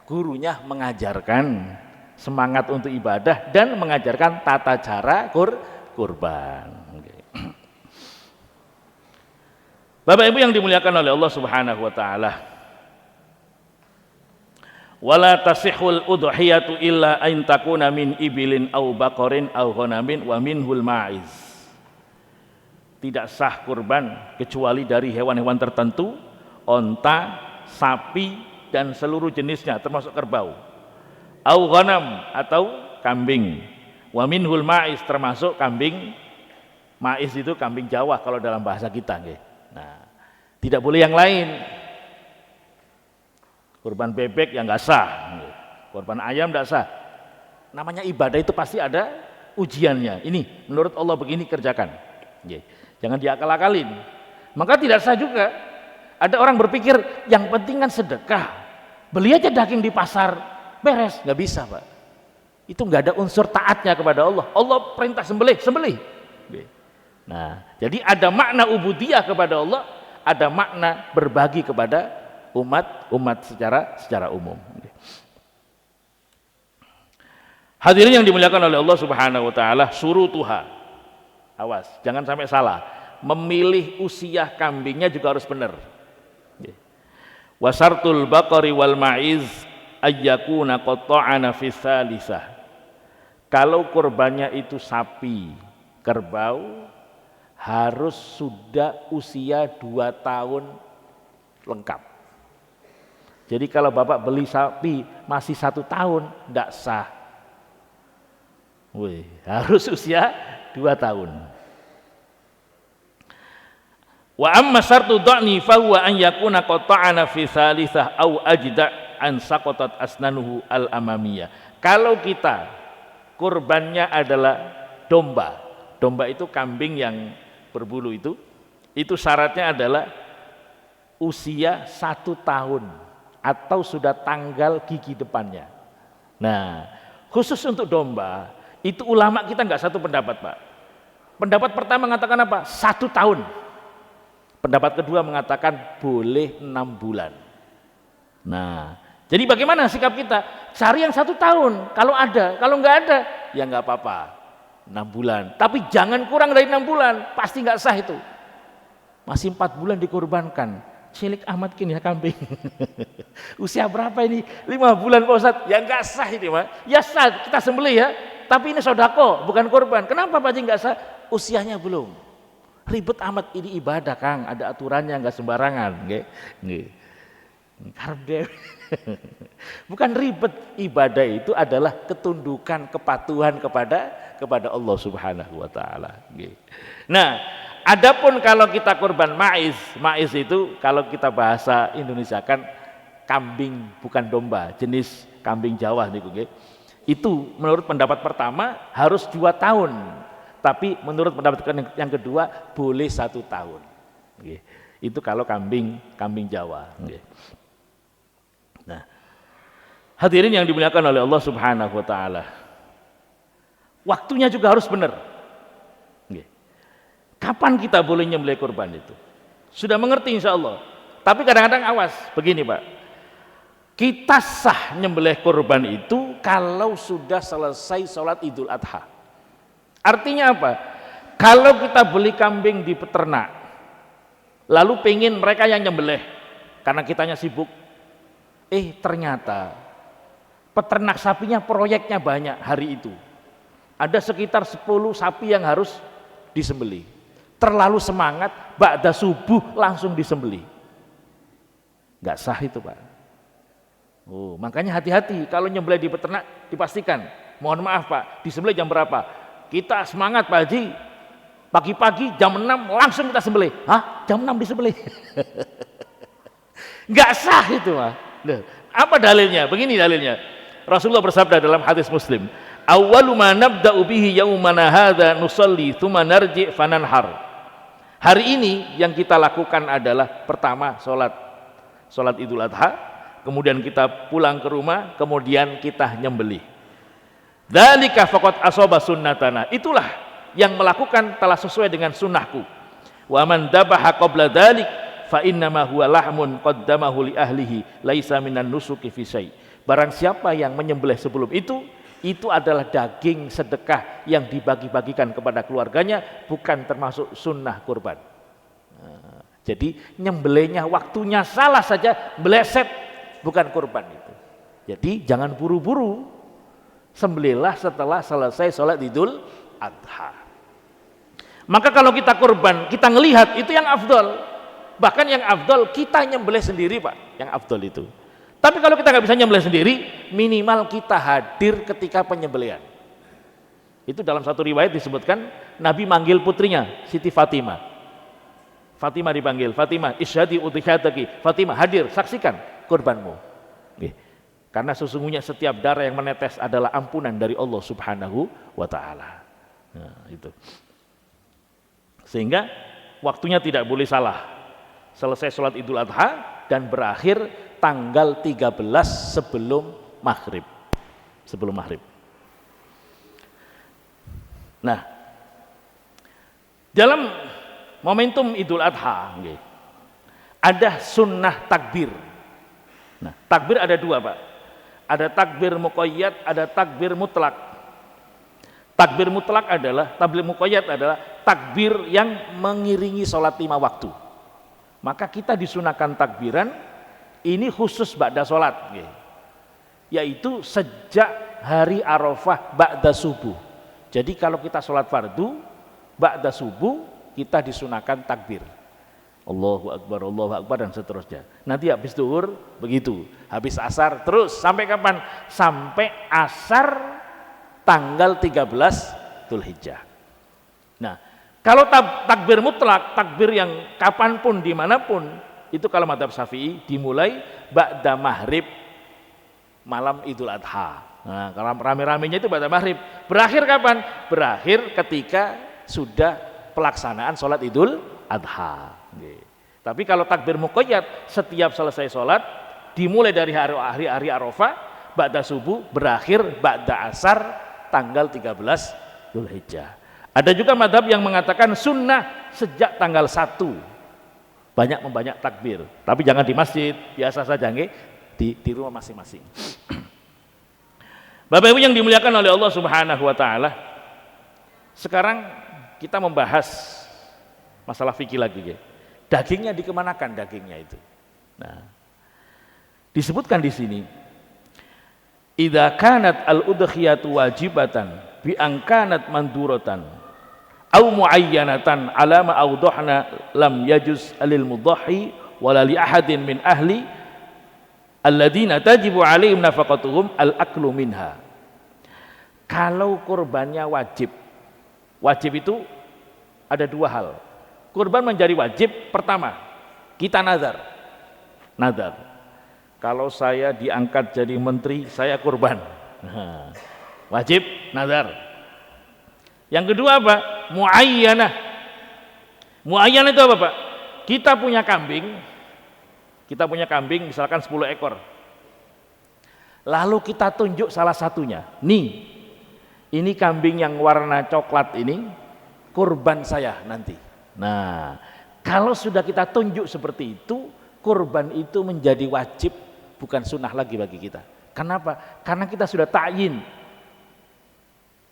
Gurunya mengajarkan semangat untuk ibadah dan mengajarkan tata cara kurban. Bapak Ibu yang dimuliakan oleh Allah Subhanahu wa taala. Wala tasihul udhiyatu illa ain takuna min ibilin aw baqarin aw ghanamin wa minhul ma'iz. Tidak sah kurban kecuali dari hewan-hewan tertentu, onta, sapi dan seluruh jenisnya termasuk kerbau. Aw ghanam atau kambing. Wa minhul ma'iz termasuk kambing. Ma'iz itu kambing Jawa kalau dalam bahasa kita nggih. Nah, tidak boleh yang lain. Kurban bebek yang nggak sah, kurban ayam nggak sah. Namanya ibadah itu pasti ada ujiannya. Ini menurut Allah begini kerjakan. Jangan diakal-akalin. Maka tidak sah juga. Ada orang berpikir yang penting kan sedekah. Beli aja daging di pasar, beres. Nggak bisa, Pak. Itu nggak ada unsur taatnya kepada Allah. Allah perintah sembelih. Nah, jadi ada makna ubudiyah kepada Allah, ada makna berbagi kepada umat secara umum. Hadirin yang dimuliakan oleh Allah Subhanahu wa taala, surutuha. Awas, jangan sampai salah. Memilih usia kambingnya juga harus benar. Wasartul baqari wal ma'iz ayyakuna qatta'ana fi tsalisah. Kalau kurbannya itu sapi, kerbau, harus sudah usia 2 tahun lengkap. Jadi kalau Bapak beli sapi masih 1 tahun, tidak sah. Harus usia 2 tahun. Wa amma syartu dha'ni fa huwa an yakuna qatta'ana fi thalithah aw ajda' an saqatat asnanuhu al-amamiyah. Kalau kita kurbannya adalah domba. Domba itu kambing yang berbulu itu syaratnya adalah usia 1 tahun atau sudah tanggal gigi depannya. Nah, khusus untuk domba itu ulama kita nggak satu pendapat, Pak. Pendapat pertama mengatakan apa? 1 tahun. Pendapat kedua mengatakan boleh 6 bulan. Nah, jadi bagaimana sikap kita? Cari yang 1 tahun. Kalau ada, kalau nggak ada, ya nggak apa-apa. 6 bulan. Tapi jangan kurang dari 6 bulan. Pasti nggak sah itu. Masih 4 bulan dikorbankan. Cilik amat kini ya kambing. Usia berapa ini? 5 bulan Pak Ustadz. Ya nggak sah ini, Pak. Ya sah, kita sembelih ya. Tapi ini sodako, bukan korban. Kenapa Pak Haji nggak sah? Usianya belum. Ribet amat, ini ibadah Kang, ada aturannya, nggak sembarangan. Bukan ribet, ibadah itu adalah ketundukan, kepatuhan kepada Allah Subhanahu wa taala. Nah, adapun kalau kita kurban ma'iz itu kalau kita bahasa Indonesia kan kambing bukan domba, jenis kambing Jawa niku nggih. Itu menurut pendapat pertama harus 2 tahun. Tapi menurut pendapat yang kedua boleh 1 tahun. Itu kalau kambing Jawa. Nah, hadirin yang dimuliakan oleh Allah Subhanahu wa taala. Waktunya juga harus benar. Kapan kita boleh nyembelih kurban itu? Sudah mengerti insya Allah. Tapi kadang-kadang awas, begini Pak. Kita sah nyembelih kurban itu kalau sudah selesai sholat Idul Adha. Artinya apa? Kalau kita beli kambing di peternak, lalu pengen mereka yang nyembelih, karena kitanya sibuk, ternyata peternak sapinya proyeknya banyak hari itu. Ada sekitar 10 sapi yang harus disembelih. Terlalu semangat, ba'da subuh langsung disembelih. Nggak sah itu Pak. Oh, makanya hati-hati kalau nyembelih di peternak dipastikan. Mohon maaf Pak, disembelih jam berapa? Kita semangat Pak Haji. Pagi-pagi jam 6 langsung kita sembelih. Hah? Jam 6 disembelih? Nggak sah itu Pak. Apa dalilnya? Begini dalilnya. Rasulullah bersabda dalam hadis Muslim, "Awwalu ma nabda'u bihi yaumana hadza nusalli tsumma narji' fananhar." Hari ini yang kita lakukan adalah pertama salat Idul Adha, kemudian kita pulang ke rumah, kemudian kita nyembelih. Dzalika faqad asaba sunnatana. Itulah yang melakukan telah sesuai dengan sunnahku. Wa man dabaha qabla dzalik fa innama huwa lahmun qaddamahu li ahlihi laisa minan nusuki fi syai'. Barang siapa yang menyembelih sebelum itu adalah daging sedekah yang dibagi-bagikan kepada keluarganya, bukan termasuk sunnah kurban. Nah, jadi nyembelihnya waktunya salah saja meleset, bukan kurban itu. Jadi jangan buru-buru, sembelihlah setelah selesai sholat Idul Adha. Maka kalau kita kurban, kita ngelihat itu yang afdol. Bahkan yang afdol kita nyembelih sendiri Pak, yang afdol itu. Tapi kalau kita nggak bisa nyembelih sendiri, minimal kita hadir ketika penyembelihan. Itu dalam satu riwayat disebutkan Nabi manggil putrinya Siti Fatimah. Fatimah dipanggil, Fatimah isyhadi udhiyataki, Fatimah hadir, saksikan kurbanmu. Karena sesungguhnya setiap darah yang menetes adalah ampunan dari Allah Subhanahu wa taala. Nah, itu. Sehingga waktunya tidak boleh salah. Selesai sholat Idul Adha dan berakhir tanggal 13 sebelum maghrib. Sebelum maghrib. Nah, dalam momentum Idul Adha ada sunnah takbir. Nah, takbir ada dua Pak. Ada takbir muqayyad, ada takbir mutlak. Takbir mutlak adalah, takbir muqayyad adalah takbir yang mengiringi sholat 5 waktu. Maka kita disunahkan takbiran ini khusus ba'da sholat, yaitu sejak hari Arafah ba'da subuh. Jadi kalau kita sholat fardu ba'da subuh, kita disunahkan takbir, Allahu Akbar dan seterusnya. Nanti habis zuhur begitu, habis asar terus sampai kapan? Sampai asar tanggal 13 Dzulhijjah. Nah, kalau takbir mutlak, takbir yang kapanpun dimanapun, itu kalau mazhab Syafi'i dimulai ba'da maghrib malam Idul Adha. Nah, kalau rame-ramenya itu ba'da maghrib. Berakhir kapan? Berakhir ketika sudah pelaksanaan sholat Idul Adha. Tapi kalau takbir muqayyad, setiap selesai sholat dimulai dari hari Arafah ba'da subuh, berakhir ba'da asar tanggal 13 Dzulhijjah. Ada juga mazhab yang mengatakan sunnah sejak tanggal 1 banyak takbir, tapi jangan di masjid, biasa saja di rumah masing-masing. Bapak Ibu yang dimuliakan oleh Allah Subhanahu wa taala, sekarang kita membahas masalah fikih lagi. Dagingnya dikemanakan dagingnya itu? Nah, disebutkan di sini, idza kanat al-udhiyatu wajibatan bi an kanat manduratan au muayyanatan ala ma awdahna lam yajuz alil mudahhi wala li ahadin min ahli alladziina tajibu alaihim nafaqatuhum al aklu minha. Kalau kurbannya wajib itu ada dua hal. Kurban menjadi wajib, pertama kita nazar. Kalau saya diangkat jadi menteri, saya kurban. Nah, wajib nazar. Yang kedua apa? Muayyanah. Muayyanah itu apa Pak? Kita punya kambing misalkan 10 ekor. Lalu kita tunjuk salah satunya. Nih, ini kambing yang warna coklat ini kurban saya nanti. Nah, kalau sudah kita tunjuk seperti itu, kurban itu menjadi wajib, bukan sunnah lagi bagi kita. Kenapa? Karena kita sudah ta'yin,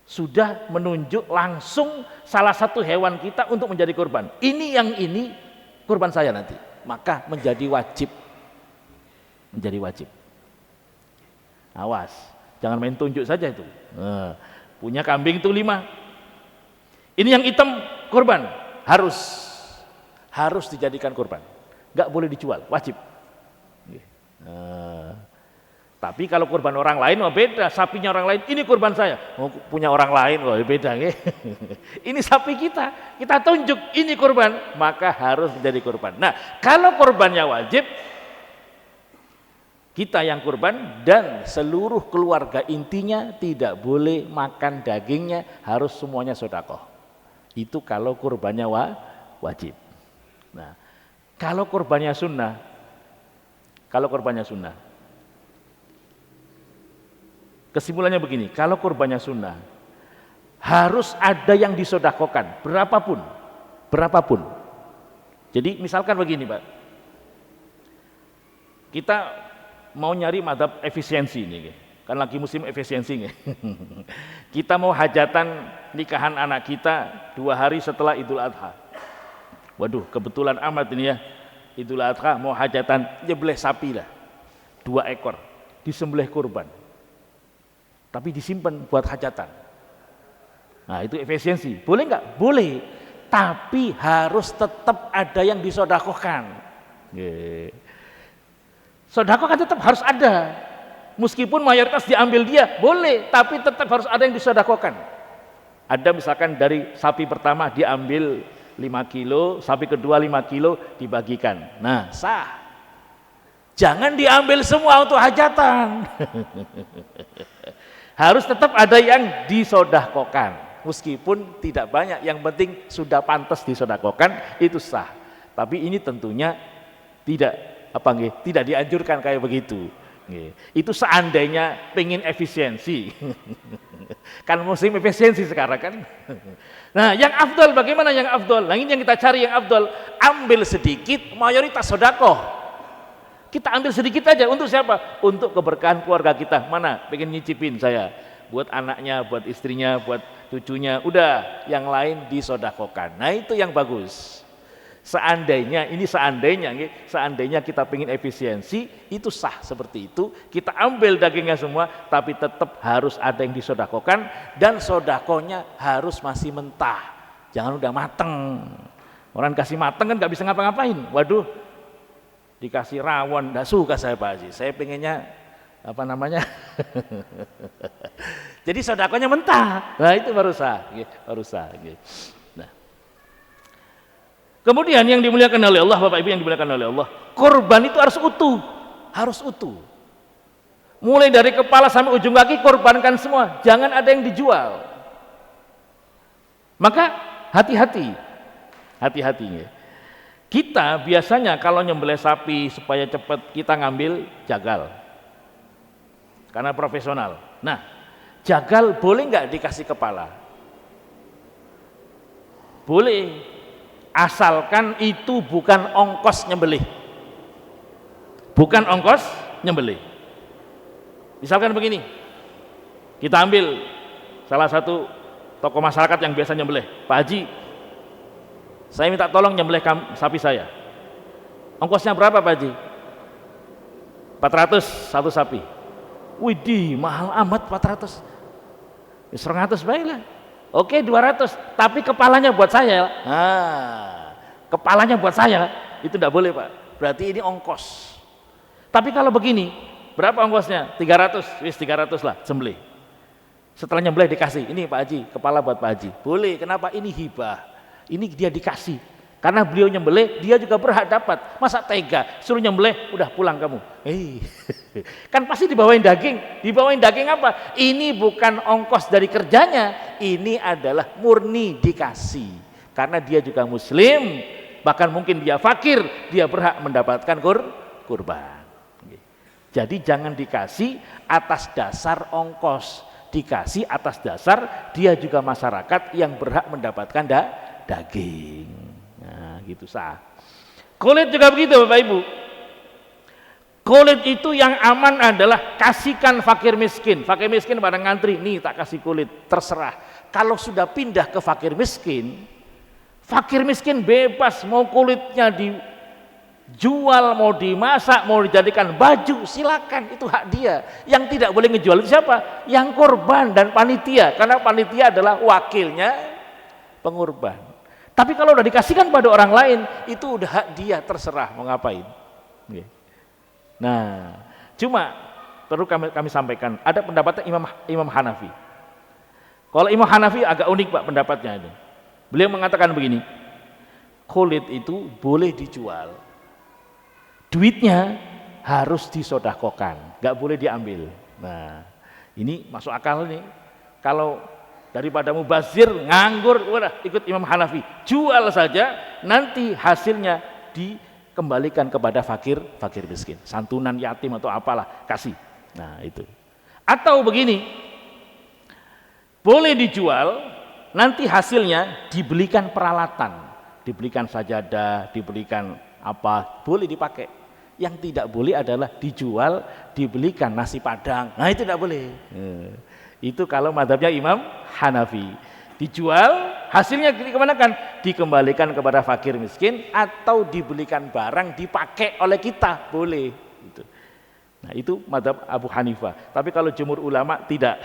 sudah menunjuk langsung salah satu hewan kita untuk menjadi kurban. Ini kurban saya nanti, maka menjadi wajib. Awas, jangan main tunjuk saja itu. Nah, punya kambing itu 5, ini yang hitam kurban, harus dijadikan kurban, nggak boleh dijual, wajib. Tapi kalau kurban orang lain, wah beda. Sapinya orang lain, ini kurban saya. Oh, punya orang lain, wah beda. Ini sapi kita, kita tunjuk ini kurban, maka harus menjadi kurban. Nah, kalau kurbannya wajib, kita yang kurban dan seluruh keluarga intinya tidak boleh makan dagingnya, harus semuanya sedekah. Itu kalau kurbannya wajib. Nah, kalau kurbannya sunnah, kesimpulannya begini, kalau kurbannya sunnah, harus ada yang disedekahkan, berapapun. Jadi misalkan begini Pak, kita mau nyari madhab efisiensi nih, kan lagi musim efisiensi nih. Kita mau hajatan nikahan anak kita 2 hari setelah Idul Adha. Waduh, kebetulan amat ini ya, Idul Adha mau hajatan, nyembelih sapi lah 2 ekor, disembelih kurban, tapi disimpan buat hajatan. Nah itu efisiensi, boleh nggak? Boleh, tapi harus tetap ada yang disedekahkan. Sedekah kan tetap harus ada, meskipun mayoritas diambil dia, boleh, tapi tetap harus ada yang disedekahkan. Ada misalkan dari sapi pertama diambil 5 kilo, sapi kedua 5 kilo dibagikan, nah sah. Jangan diambil semua untuk hajatan. Harus tetap ada yang disedekahkan, meskipun tidak banyak, yang penting sudah pantas disedekahkan, itu sah. Tapi ini tentunya tidak dianjurkan kayak begitu. Itu seandainya pengen efisiensi. Kan musim efisiensi sekarang kan. Nah yang afdal, bagaimana yang afdal? Nah ini yang kita cari, yang afdal, ambil sedikit, mayoritas sedekah. Kita ambil sedikit aja, untuk siapa? Untuk keberkahan keluarga kita. Mana pengen nyicipin saya, buat anaknya, buat istrinya, buat cucunya, udah, yang lain disedekahkan. Nah itu yang bagus. Seandainya kita pengen efisiensi, itu sah seperti itu. Kita ambil dagingnya semua, tapi tetap harus ada yang disedekahkan, dan sedekahnya harus masih mentah, jangan udah mateng. Orang kasih mateng kan nggak bisa ngapa-ngapain. Waduh, dikasih rawon, nggak suka saya Pak Haji. Saya pengennya jadi sedekahnya mentah. Nah itu baru sah. Nah, kemudian yang dimuliakan oleh Allah, Bapak Ibu yang dimuliakan oleh Allah, korban itu harus utuh. Mulai dari kepala sampai ujung kaki korbankan semua, jangan ada yang dijual. Maka hati-hati. Kita biasanya kalau nyembelih sapi supaya cepat, kita ngambil jagal, karena profesional. Nah, jagal boleh nggak dikasih kepala? Boleh, asalkan itu bukan ongkos nyembelih. Misalkan begini, kita ambil salah satu tokoh masyarakat yang biasa nyembelih, Pak Haji, saya minta tolong nyembelih sapi saya. Ongkosnya berapa Pak Haji? 400 satu sapi. Widih, mahal amat 400. 100 baiklah. Oke 200, tapi kepalanya buat saya. Nah, kepalanya buat saya, itu tidak boleh Pak. Berarti ini ongkos. Tapi kalau begini, berapa ongkosnya? 300, wis 300 lah, sembelih. Setelah nyembelih dikasih, ini Pak Haji, kepala buat Pak Haji. Boleh, kenapa? Ini hibah. Ini dia dikasih, karena beliau nyembelih, dia juga berhak dapat. Masa tega suruh nyembelih, udah pulang kamu? Kan pasti dibawain daging apa? Ini bukan ongkos dari kerjanya, ini adalah murni dikasih, karena dia juga muslim, bahkan mungkin dia fakir, dia berhak mendapatkan kurban. Jadi jangan dikasih atas dasar ongkos, dikasih atas dasar dia juga masyarakat yang berhak mendapatkan daging. Nah gitu sah. Kulit juga begitu Bapak Ibu. Kulit itu yang aman adalah kasihkan fakir miskin pada ngantri, nih tak kasih kulit, terserah. Kalau sudah pindah ke fakir miskin bebas, mau kulitnya dijual, mau dimasak, mau dijadikan baju, silakan, itu hak dia. Yang tidak boleh ngejual itu siapa? Yang korban dan panitia, karena panitia adalah wakilnya pengorban. Tapi kalau udah dikasihkan pada orang lain, itu udah hak dia, terserah mau ngapain. Nah, cuma perlu kami sampaikan, ada pendapatnya Imam Hanafi. Kalau Imam Hanafi agak unik Pak pendapatnya ini. Beliau mengatakan begini, kulit itu boleh dijual, duitnya harus disodakokan, nggak boleh diambil. Nah, ini masuk akal nih. Kalau daripada mubazir, nganggur, udah ikut Imam Hanafi, jual saja, nanti hasilnya dikembalikan kepada fakir miskin, santunan yatim atau apalah, kasih. Nah itu. Atau begini, boleh dijual, nanti hasilnya dibelikan peralatan, dibelikan sajadah, dibelikan apa, boleh dipakai. Yang tidak boleh adalah dijual, dibelikan nasi padang. Nah itu tidak boleh. Itu kalau mazhabnya Imam Hanafi. Dijual, hasilnya dikemanakan? Dikembalikan kepada fakir miskin atau dibelikan barang dipakai oleh kita, boleh. Gitu. Nah itu mazhab Abu Hanifah. Tapi kalau jumhur ulama tidak.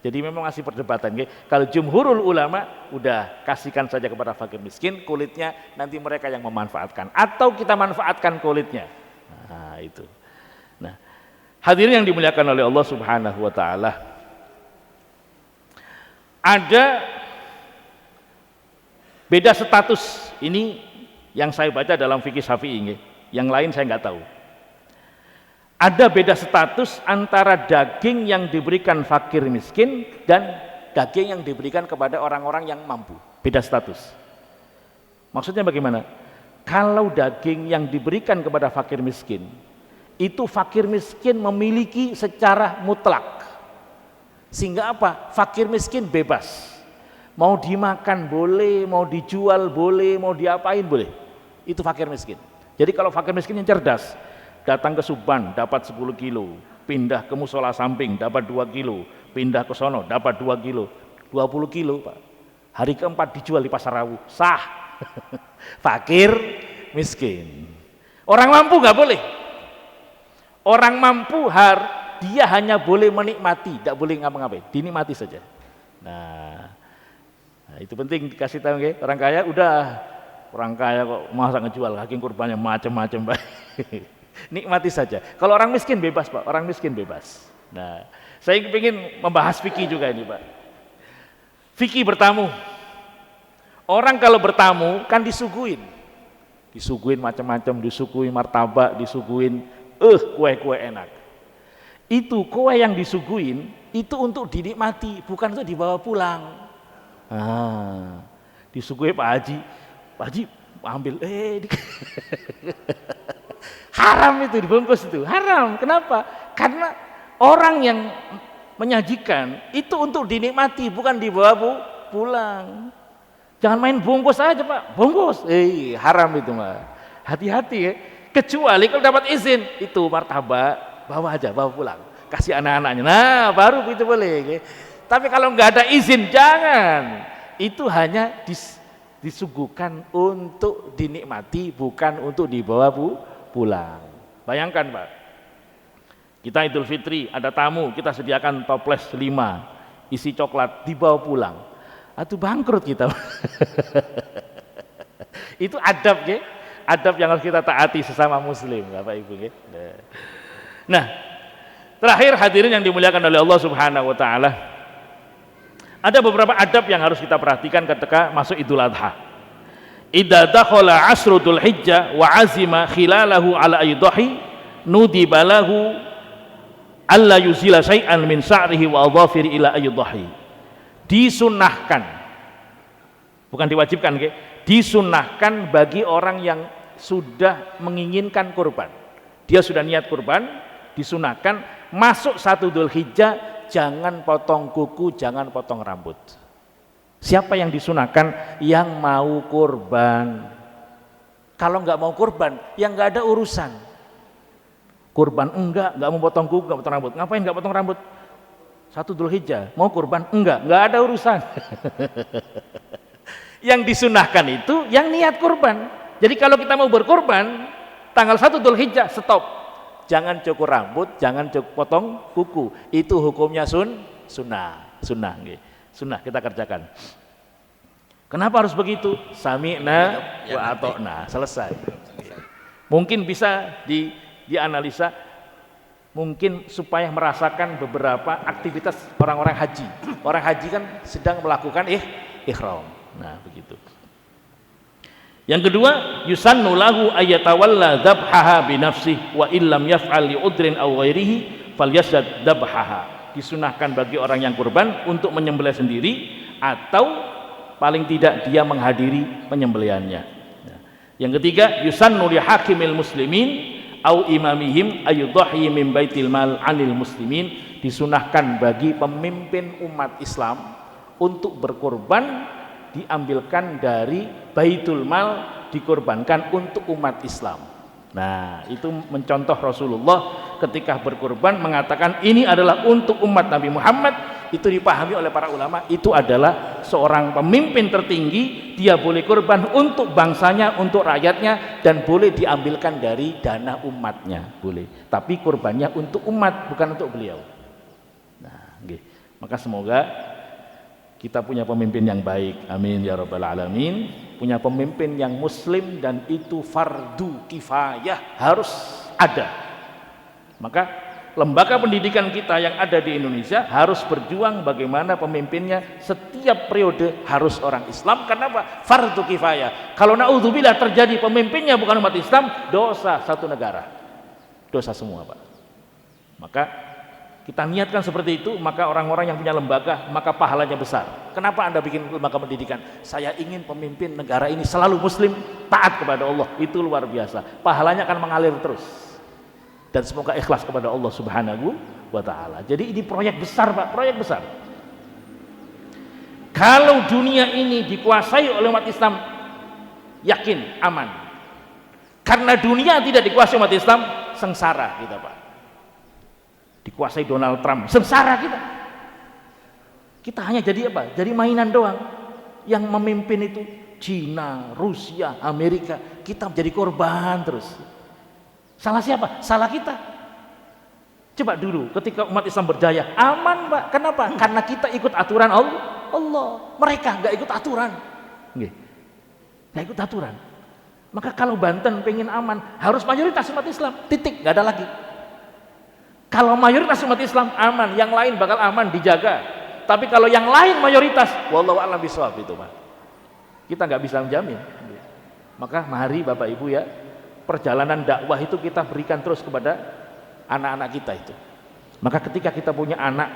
Jadi memang masih perdebatan. Kalau jumhurul ulama udah kasihkan saja kepada fakir miskin, kulitnya nanti mereka yang memanfaatkan. Atau kita manfaatkan kulitnya. Nah itu. Nah hadirin yang dimuliakan oleh Allah Subhanahu wa ta'ala, ada beda status ini yang saya baca dalam fikih Syafi'i, yang lain saya nggak tahu. Ada beda status antara daging yang diberikan fakir miskin dan daging yang diberikan kepada orang-orang yang mampu. Beda status. Maksudnya bagaimana? Kalau daging yang diberikan kepada fakir miskin, itu fakir miskin memiliki secara mutlak. Sehingga apa? Fakir miskin bebas. Mau dimakan boleh, mau dijual boleh, mau diapain boleh. Itu fakir miskin. Jadi kalau fakir miskin yang cerdas, datang ke Subang dapat 10 kilo, pindah ke musola samping dapat 2 kilo, pindah ke sono dapat 2 kilo, 20 kilo Pak. Hari keempat dijual di pasar Rawu, sah. Fakir miskin. Orang mampu nggak boleh. Orang mampu dia hanya boleh menikmati, tidak boleh ngapa-ngapain, dinikmati saja. Nah itu penting dikasih tahu, okay? Orang kaya udah, orang kaya kok masa ngejual, hakim kurbannya macam-macam, Pak. Nikmati saja. Kalau orang miskin bebas Pak, orang miskin bebas. Nah saya ingin membahas fikih juga ini Pak. Fikih bertamu. Orang kalau bertamu kan disuguhin macam-macam, disuguhin martabak, disuguhin kue-kue enak. Itu kue yang disuguhin itu untuk dinikmati, bukan untuk dibawa pulang. Disuguhi Pak Haji ambil, haram itu dibungkus itu, haram. Kenapa? Karena orang yang menyajikan itu untuk dinikmati, bukan dibawa pulang. Jangan main bungkus aja Pak, bungkus, haram itu mah. Hati-hati ya. Kecuali kalau dapat izin, itu martabak bawa aja, bawa pulang, kasih anak-anaknya. Nah baru itu boleh. Tapi kalau nggak ada izin jangan. Itu hanya disuguhkan untuk dinikmati, bukan untuk dibawa pulang. Bayangkan Pak, kita Idul Fitri ada tamu, kita sediakan toples 5 isi coklat, dibawa pulang. Itu bangkrut kita. Itu adab ya, adab yang harus kita taati sesama muslim Bapak Ibu ya. Nah terakhir hadirin yang dimuliakan oleh Allah Subhanahu wa ta'ala, ada beberapa adab yang harus kita perhatikan ketika masuk Idul Adha. Idza dakhala asru Dzul Hijjah wa azima khilalahu ala aydahi nudiba lahu alla yuzila syai'an min sa'rihi wa adhafiri ila aydahi. Disunnahkan, bukan diwajibkan, disunnahkan bagi orang yang sudah menginginkan kurban. Dia sudah niat kurban, disunahkan masuk 1 Dzulhijjah jangan potong kuku, jangan potong rambut. Siapa yang disunahkan? Yang mau kurban. Kalau nggak mau kurban, yang nggak ada urusan. Kurban nggak mau potong kuku, nggak potong rambut. Ngapain nggak potong rambut? 1 Dzulhijjah mau kurban? Nggak ada urusan. Yang disunahkan itu yang niat kurban. Jadi kalau kita mau berkurban tanggal 1 Dzulhijjah, stop. Jangan cukur rambut, jangan potong kuku. Itu hukumnya sunnah. Sunnah kita kerjakan. Kenapa harus begitu? Sami'na wa ata'na. Selesai. Mungkin bisa dianalisa, Mungkin supaya merasakan beberapa aktivitas orang-orang haji. Orang haji kan sedang melakukan ihram. Nah, begitu. Yang kedua, yusannu lahu ayatawalla dzabhaha bi nafsihi wa illam yaf'al li udrin aw ghairihi falyasdad dzabhaha. Disunahkan bagi orang yang kurban untuk menyembelih sendiri atau paling tidak dia menghadiri penyembelihannya. Yang ketiga, yusannu li hakimil muslimin au imamihim ayudhahi min baitil mal 'anil muslimin. Disunahkan bagi pemimpin umat Islam untuk berkorban diambilkan dari baitul mal, dikorbankan untuk umat Islam. Nah, itu mencontoh Rasulullah ketika berkorban mengatakan ini adalah untuk umat Nabi Muhammad. Itu dipahami oleh para ulama, itu adalah seorang pemimpin tertinggi, dia boleh korban untuk bangsanya, untuk rakyatnya, dan boleh diambilkan dari dana umatnya, boleh. Tapi korbannya untuk umat, bukan untuk beliau. Nah, okay. Maka semoga kita punya pemimpin yang baik, amin ya rabbal alamin. Punya pemimpin yang muslim, dan itu fardu kifayah, harus ada. Maka lembaga pendidikan kita yang ada di Indonesia harus berjuang bagaimana pemimpinnya setiap periode harus orang Islam. Kenapa? Fardu kifayah. Kalau naudzubillah terjadi pemimpinnya bukan umat Islam, dosa satu negara, dosa semua, Pak. Maka kita niatkan seperti itu, maka orang-orang yang punya lembaga, maka pahalanya besar. Kenapa Anda bikin lembaga pendidikan? Saya ingin pemimpin negara ini selalu muslim, taat kepada Allah. Itu luar biasa, pahalanya akan mengalir terus. Dan semoga ikhlas kepada Allah Subhanahu wa ta'ala. Jadi ini proyek besar, Pak, proyek besar. Kalau dunia ini dikuasai oleh umat Islam, yakin aman. Karena dunia tidak dikuasai umat Islam, sengsara kita, Pak. Dikuasai Donald Trump, sengsara kita. Kita hanya jadi apa? Jadi mainan doang. Yang memimpin itu Cina, Rusia, Amerika. Kita menjadi korban terus. Salah siapa? Salah kita. Coba dulu ketika umat Islam berjaya, aman, Pak. Kenapa? Karena kita ikut aturan Allah. Mereka nggak ikut aturan. Nggak ikut aturan. Maka kalau Banten pengen aman, harus mayoritas umat Islam. Titik, nggak ada lagi. Kalau mayoritas umat Islam aman, yang lain bakal aman, dijaga. Tapi kalau yang lain mayoritas, wallahu a'lam bishawab itu, Pak. Kita nggak bisa menjamin. Maka mari Bapak Ibu ya, perjalanan dakwah itu kita berikan terus kepada anak-anak kita itu. Maka ketika kita punya anak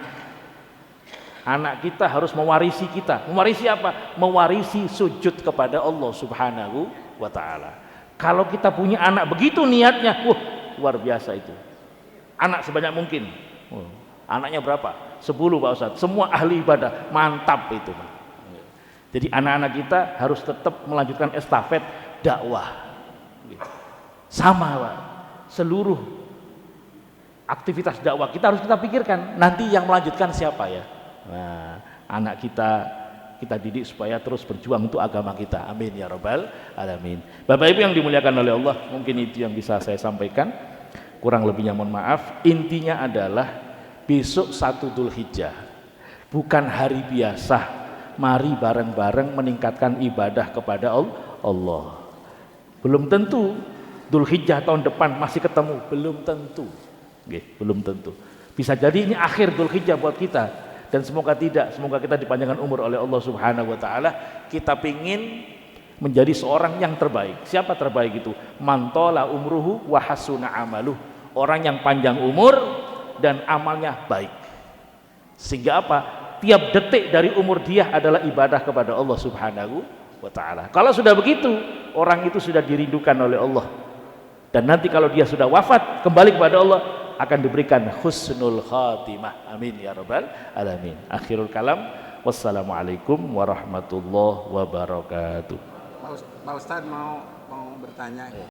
kita harus mewarisi kita. Mewarisi apa? Mewarisi sujud kepada Allah Subhanahu wa ta'ala. Kalau kita punya anak begitu niatnya, luar biasa itu. Anak sebanyak mungkin. Anaknya berapa? 10, Pak Ustadz. Semua ahli ibadah, mantap itu, Pak. Jadi anak-anak kita harus tetap melanjutkan estafet dakwah. Sama, Pak. Seluruh aktivitas dakwah kita harus kita pikirkan, nanti yang melanjutkan siapa ya? Nah, anak kita didik supaya terus berjuang untuk agama kita. Amin ya rabbal alamin. Bapak Ibu yang dimuliakan oleh Allah, mungkin itu yang bisa saya sampaikan. Kurang lebihnya mohon maaf. Intinya adalah besok 1 Dzulhijjah bukan hari biasa. Mari bareng-bareng meningkatkan ibadah kepada Allah. Belum tentu Dzulhijjah tahun depan masih ketemu, belum tentu. Belum tentu. Bisa jadi ini akhir Dzulhijjah buat kita, dan semoga tidak. Semoga kita dipanjangkan umur oleh Allah Subhanahu wa taala. Kita pingin menjadi seorang yang terbaik. Siapa terbaik itu? Man tala umruhu wa hasuna amaluh. Orang yang panjang umur dan amalnya baik. Sehingga apa? Tiap detik dari umur dia adalah ibadah kepada Allah Subhanahu wa ta'ala. Kalau sudah begitu, orang itu sudah dirindukan oleh Allah. Dan nanti kalau dia sudah wafat, kembali kepada Allah, akan diberikan husnul khatimah. Amin ya rabbal alamin. Akhirul kalam. Wassalamualaikum warahmatullahi wabarakatuh. Pak Ustadz mau bertanya.